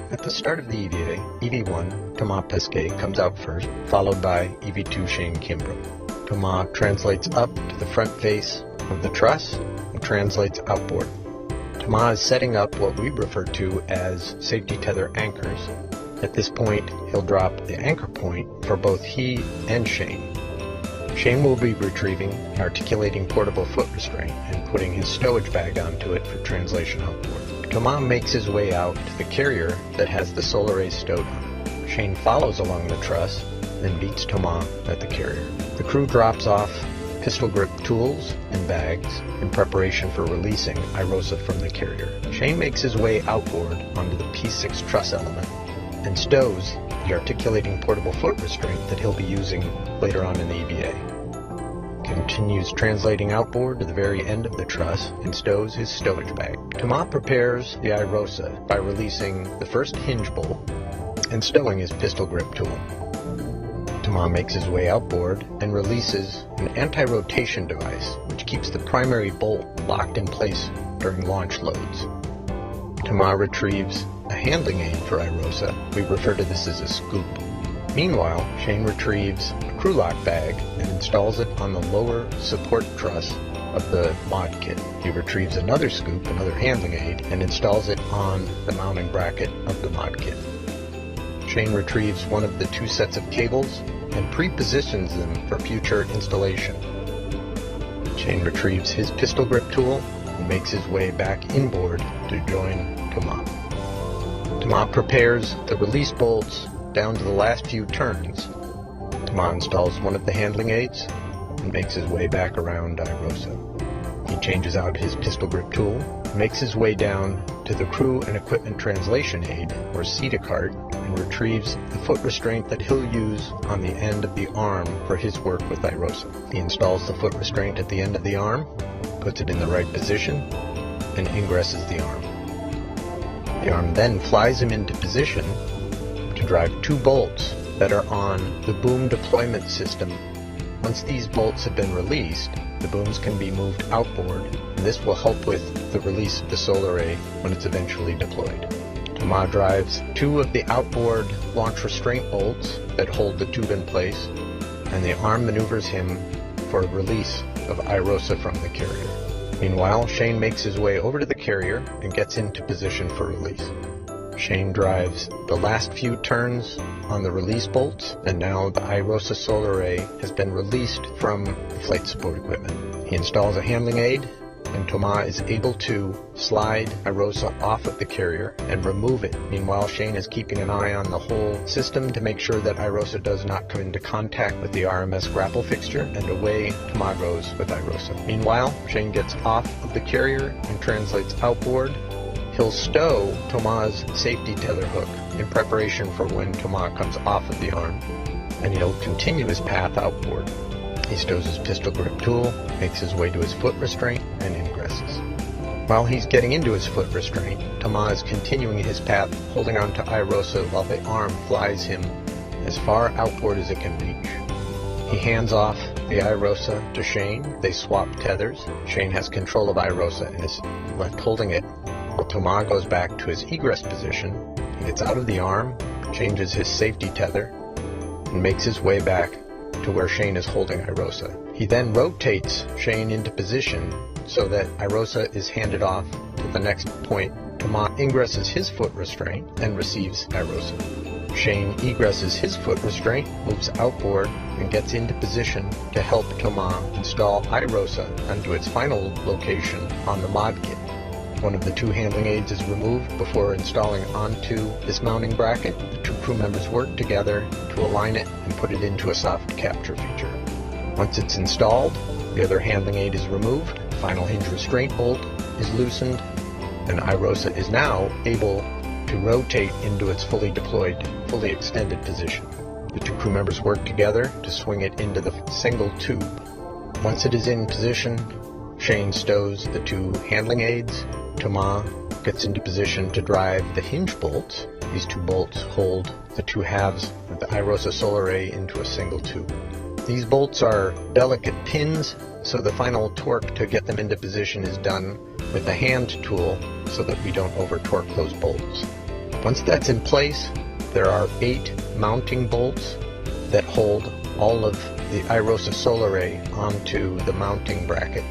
At the start of the EVA, EV1, Thomas Pesquet, comes out first, followed by EV2 Shane Kimbrough. Thomas translates up to the front face of the truss and translates outboard. Thomas is setting up what we refer to as safety tether anchors. At this point, he'll drop the anchor point for both he and Shane. Shane will be retrieving an articulating portable foot restraint and putting his stowage bag onto it for translation outboard. Thomas makes his way out to the carrier that has the solar array stowed on it. Shane follows along the truss and meets Thomas at the carrier. The crew drops off pistol grip tools and bags in preparation for releasing Irosa from the carrier. Shane makes his way outboard onto the P6 truss element and stows the articulating portable foot restraint that he'll be using later on in the EVA. Continues translating outboard to the very end of the truss and stows his stowage bag. Thomas prepares the Irosa by releasing the first hinge bolt and stowing his pistol grip tool. Thomas makes his way outboard and releases an anti-rotation device which keeps the primary bolt locked in place during launch loads. Thomas retrieves a handling aid for Irosa. We refer to this as a scoop. Meanwhile, Shane retrieves a crew lock bag and installs it on the lower support truss of the mod kit. He retrieves another scoop, another handling aid, and installs it on the mounting bracket of the mod kit. Shane retrieves one of the two sets of cables and pre-positions them for future installation. Shane retrieves his pistol grip tool and makes his way back inboard to join Thomas. Thomas prepares the release bolts down to the last few turns. Thomas installs one of the handling aids and makes his way back around Irosa. He changes out his pistol grip tool and makes his way down to the crew and equipment translation aid, or CETA cart, and retrieves the foot restraint that he'll use on the end of the arm for his work with Irosa. He installs the foot restraint at the end of the arm, puts it in the right position, and ingresses the arm. The arm then flies him into position to drive two bolts that are on the boom deployment system. Once these bolts have been released, the booms can be moved outboard, and this will help with the release of the solar array when it's eventually deployed. Thomas drives two of the outboard launch restraint bolts that hold the tube in place, and the arm maneuvers him for release of Irosa from the carrier. Meanwhile, Shane makes his way over to the carrier and gets into position for release. Shane drives the last few turns on the release bolts, and now the Irosa solar array has been released from the flight support equipment. He installs a handling aid, and Thomas is able to slide Irosa off of the carrier and remove it. Meanwhile, Shane is keeping an eye on the whole system to make sure that Irosa does not come into contact with the RMS grapple fixture, and away Thomas goes with Irosa. Meanwhile, Shane gets off of the carrier and translates outboard. He'll stow Thomas' safety tether hook in preparation for when Thomas comes off of the arm, and he'll continue his path outboard. He stows his pistol grip tool, makes his way to his foot restraint, and ingresses. While he's getting into his foot restraint, Thomas is continuing his path, holding on to Irosa while the arm flies him as far outboard as it can reach. He hands off the Irosa to Shane. They swap tethers. Shane has control of Irosa and is left holding it, while Thomas goes back to his egress position. He gets out of the arm, changes his safety tether, and makes his way back to where Shane is holding Irosa. He then rotates Shane into position so that Irosa is handed off to the next point. Thomas ingresses his foot restraint and receives Irosa. Shane egresses his foot restraint, moves outboard, and gets into position to help Thomas install Irosa onto its final location on the mod kit. One of the two handling aids is removed before installing onto this mounting bracket. The two crew members work together to align it and put it into a soft capture feature. Once it's installed, the other handling aid is removed, the final hinge restraint bolt is loosened, and Irosa is now able to rotate into its fully deployed, fully extended position. The two crew members work together to swing it into the single tube. Once it is in position, Shane stows the two handling aids. Thomas gets into position to drive the hinge bolts. These two bolts hold the two halves of the Irosa solar array into a single tube. These bolts are delicate pins, so the final torque to get them into position is done with a hand tool so that we don't over torque those bolts. Once that's in place, there are 8 mounting bolts that hold all of the iROSA solar array onto the mounting bracket.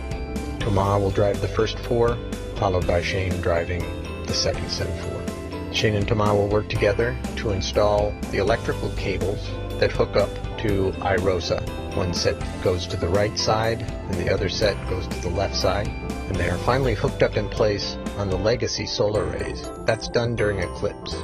Thomas will drive the first 4, followed by Shane driving the second set of 4. Shane and Thomas will work together to install the electrical cables that hook up to iROSA. One set goes to the right side and the other set goes to the left side, and they are finally hooked up in place on the legacy solar arrays. That's done during eclipse.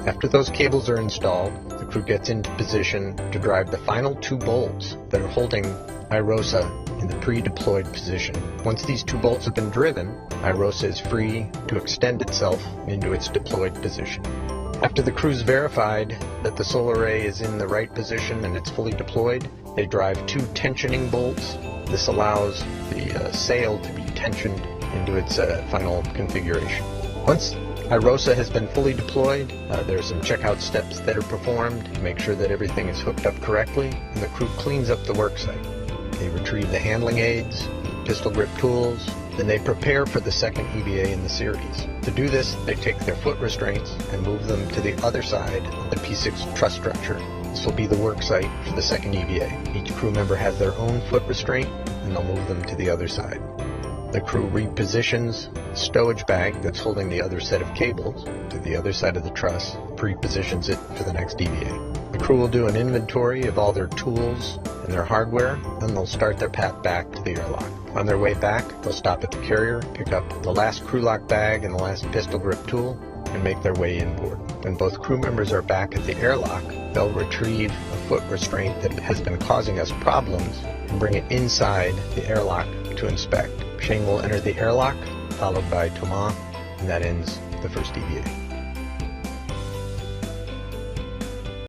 After those cables are installed, the crew gets into position to drive the final 2 bolts that are holding iROSA in the pre-deployed position. Once these 2 bolts have been driven, iROSA is free to extend itself into its deployed position. After the crew's verified that the solar array is in the right position and it's fully deployed, they drive 2 tensioning bolts. This allows the sail to be tensioned into its final configuration. Once iROSA has been fully deployed, there are some checkout steps that are performed to make sure that everything is hooked up correctly, and the crew cleans up the worksite. They retrieve the handling aids, pistol grip tools, then they prepare for the second EVA in the series. To do this, they take their foot restraints and move them to the other side of the P6 truss structure. This will be the worksite for the second EVA. Each crew member has their own foot restraint, and they'll move them to the other side. The crew repositions the stowage bag that's holding the other set of cables to the other side of the truss, pre-positions it for the next EVA. The crew will do an inventory of all their tools and their hardware, then they'll start their path back to the airlock. On their way back, they'll stop at the carrier, pick up the last crew lock bag and the last pistol grip tool, and make their way inboard. When both crew members are back at the airlock, they'll retrieve a foot restraint that has been causing us problems and bring it inside the airlock to inspect. Shane will enter the airlock, followed by Thomas, and that ends the first EVA.